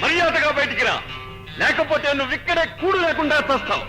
మర్యాదగా బయటికి రా, లేకపోతే నువ్వు ఇక్కడే కూడు లేకుండా చస్తావు.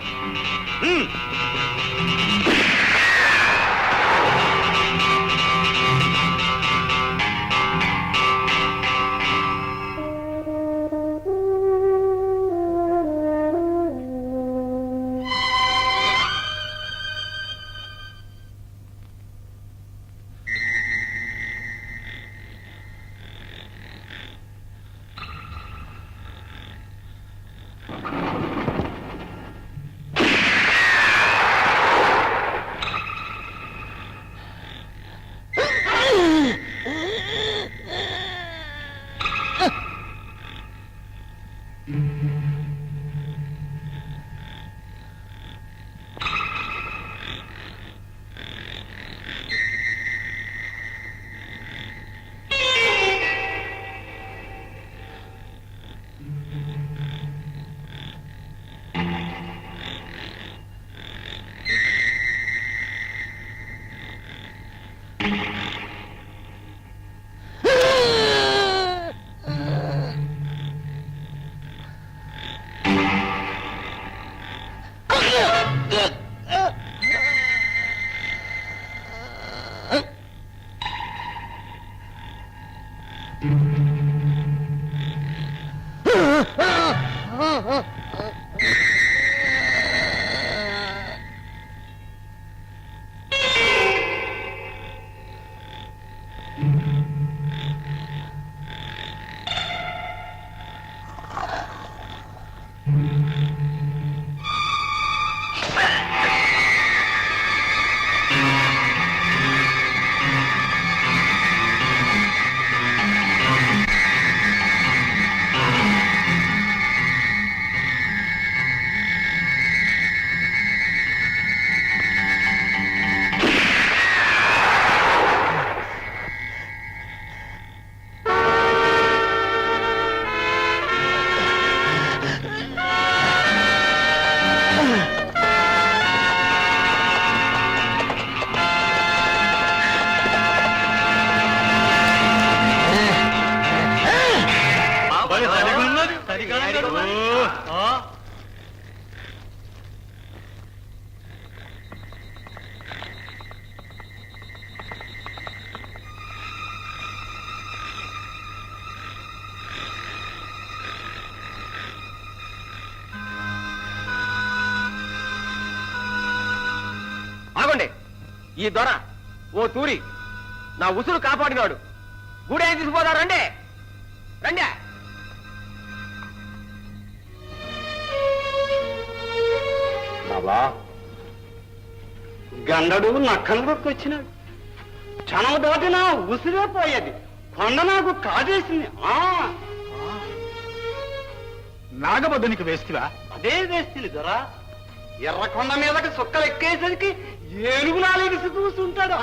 ఆగండి, ఈ దొర ఓ తూరి నా ఉసురు కాపాడినాడు. గుడి ఆయన తీసుకుపోతారు, రండి రండి. బాబా, గండడు నక్కలకి వచ్చినాడు. క్షణం దాటినా ఉసిరే పోయేది. కొండ నాకు కాజేసింది. నాగబద్దునికి వేస్తివా? అదే వేస్తుంది దొరా. ఎర్రకొండ మీదకి సుక్కలు ఎక్కేసరికి ఏనుగు నాలుగు చూస్తుంటాడు.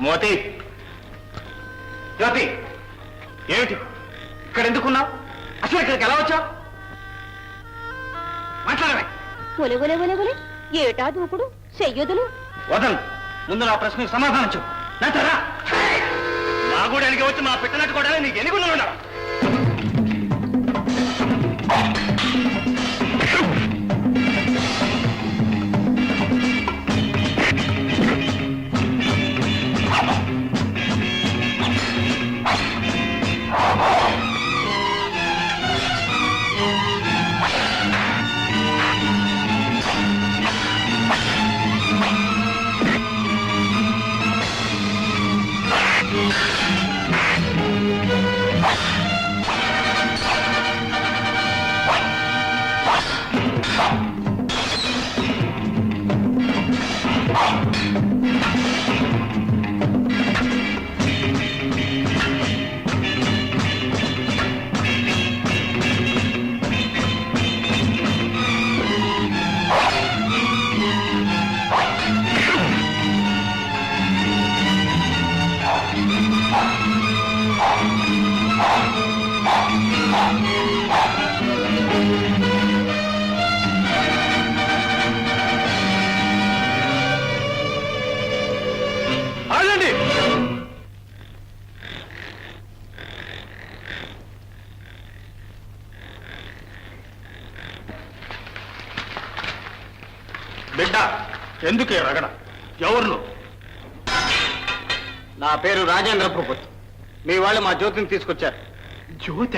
మోతి, జ్యోతి, ఏమిటి ఇక్కడ ఎందుకున్నావు? అసలు ఇక్కడికి ఎలా వచ్చావు? మాట్లాడవే. ఒలెగొలే ఒలెగొలే, ఏటా దూకుడు చెయ్యొదులు. వదలు, ముందు నా ప్రశ్నకు సమాధానం చెప్పు. నచ్చరా? నా గూడానికి వచ్చి మా పెట్టినట్టు కూడా నీకు ఎన్ని గుణాలు ఉన్నావా? ఆగండి. బిడ్డ, ఎందుకే రగడ? ఎవరు నువ్వు? నా పేరు రాజేంద్ర భూపతి. మీ వాళ్ళు మా జ్యోతిని తీసుకొచ్చారు. జ్యోత?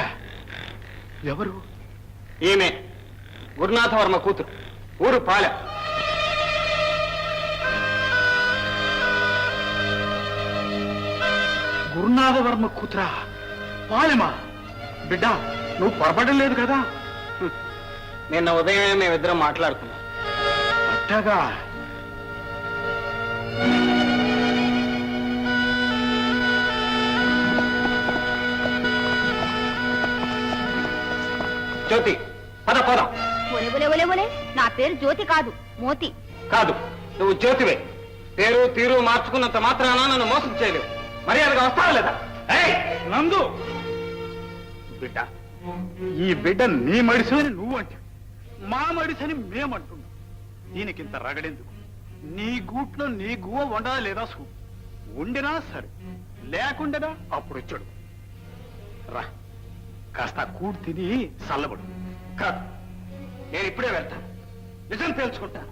ఎవరు? ఈమె గురునాథవర్మ కూతురు, ఊరు పాలె. గురునాథవర్మ కూతురా? పాలెమా? బిడ్డ, నువ్వు పొరపడం లేదు కదా? నిన్న ఉదయమే మేమిద్దరం మాట్లాడుకున్నాం. అట్టగా? జ్యోతి, పద పోదాం. ఒలే ఒలే ఒలే ఒలే, నా పేరు జ్యోతి కాదు, మోతి. కాదు, నువ్వు జ్యోతివే. పేరు తీరు మార్చుకున్నంత మాత్రాన నన్ను మోసం చేయలేవు. మర్యాదగా వస్తావా లేదా? ఏయ్, నందు! బిడ్డ, ఈ బిడ్డ నీ మడిసని నువ్వు అంటే, మా మడిసని మేమంటున్నాం. దీనికింత రగడెందుకు? నీ గూట్లో నీ గువ్వ వండా లేదా సూ? వండినా సరే, లేకుండేనా అప్పుడు వచ్చాడు. రా, కాస్త కూడు తిని చల్లబడు. కాదు, నేను ఇప్పుడే వెళ్తాను. నిజం తెలుసుకుంటాను.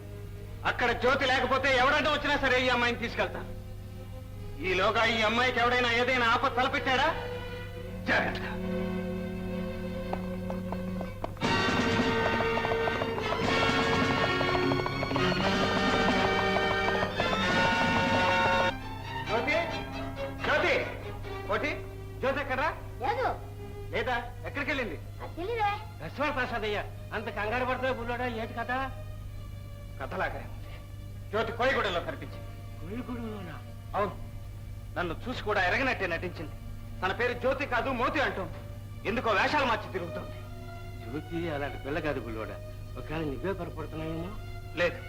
అక్కడ జ్యోతి లేకపోతే ఎవడంటే వచ్చినా సరే ఈ అమ్మాయిని తీసుకెళ్తాను. ఈలోగా ఈ అమ్మాయికి ఎవడైనా ఏదైనా ఆపద తలపెట్టాడా? జాగ్రత్త. జ్యోతి, జ్యోతి, కోటి, జ్యోతి ఎక్కడా? లేదా ఎక్కడికి వెళ్ళింది? లక్ష్మణ ప్రసాద్ అయ్యా, అంత కంగారు పడుతున్నా బుల్లోడా, ఏంటి కథ? కథలాగా ఉంది. జ్యోతి కోయిగూడలో కనిపించింది. కోయిగూడలోనా? అవును. నన్ను చూసి కూడా ఎరగనట్టే నటించింది. తన పేరు జ్యోతి కాదు, మోతి అంటోంది. ఎందుకో వేషాలు మార్చి తిరుగుతుంది. జ్యోతి అలాంటి పిల్ల కాదు బుల్లోడా. ఒకవేళ నువ్వే పొరపడుతున్నాయేమో. లేదు,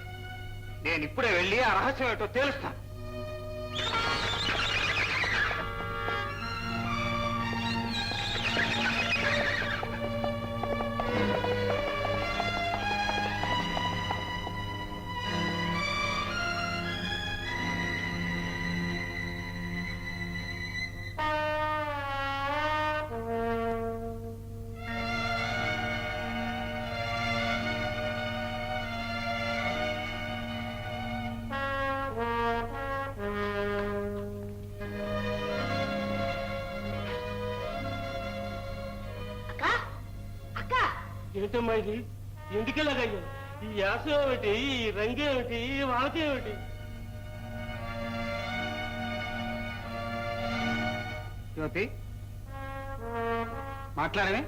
నేను ఇప్పుడే వెళ్ళి ఆ రహస్యం ఏంటో తేలుస్తాను. ఏంటమ్మా ఇది? ఎందుకెలాగయ్యా? ఈ యాస ఏమిటి, ఈ రంగేమిటి, ఈ వానకేమిటి? జ్యోతి, మాట్లాడమే.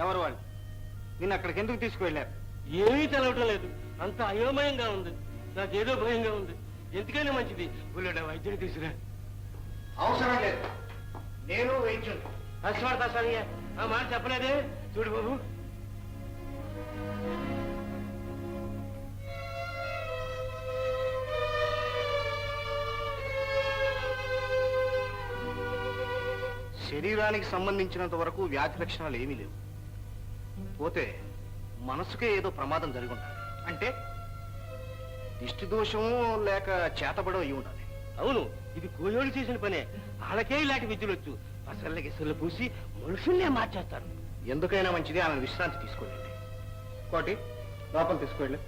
ఎవరు వాళ్ళు? నిన్ను అక్కడికి ఎందుకు తీసుకువెళ్ళారు? ఏమీ తెలవటం లేదు. అంత అయోమయంగా ఉంది. నాకేదో భయంగా ఉంది. ఎందుకైనా మంచిది బుల్లెడా వైద్యుని తీసుకురా. అవసరం లేదు, నేను వైద్యుని. అశ్వార్థ ఆ మాట చెప్పలేదే. చూడు బాబు, శరీరానికి సంబంధించినంత వరకు వ్యాధి లక్షణాలు ఏమీ లేవు. పోతే మనసుకే ఏదో ప్రమాదం జరిగి ఉండాలి. అంటే దిష్టి దోషం లేక చేతబడో అయి ఉండాలి. అవును, ఇది కోయోళ్ళు చేసిన పనే. వాళ్ళకే ఇలాంటి విద్యలు వచ్చు. అసలు గిసలు పూసి మనుషుల్నే మార్చేస్తారు. ఎందుకైనా మంచిది ఆమె విశ్రాంతి తీసుకోలేండి. కోటి, లోపల తీసుకువెళ్ళు.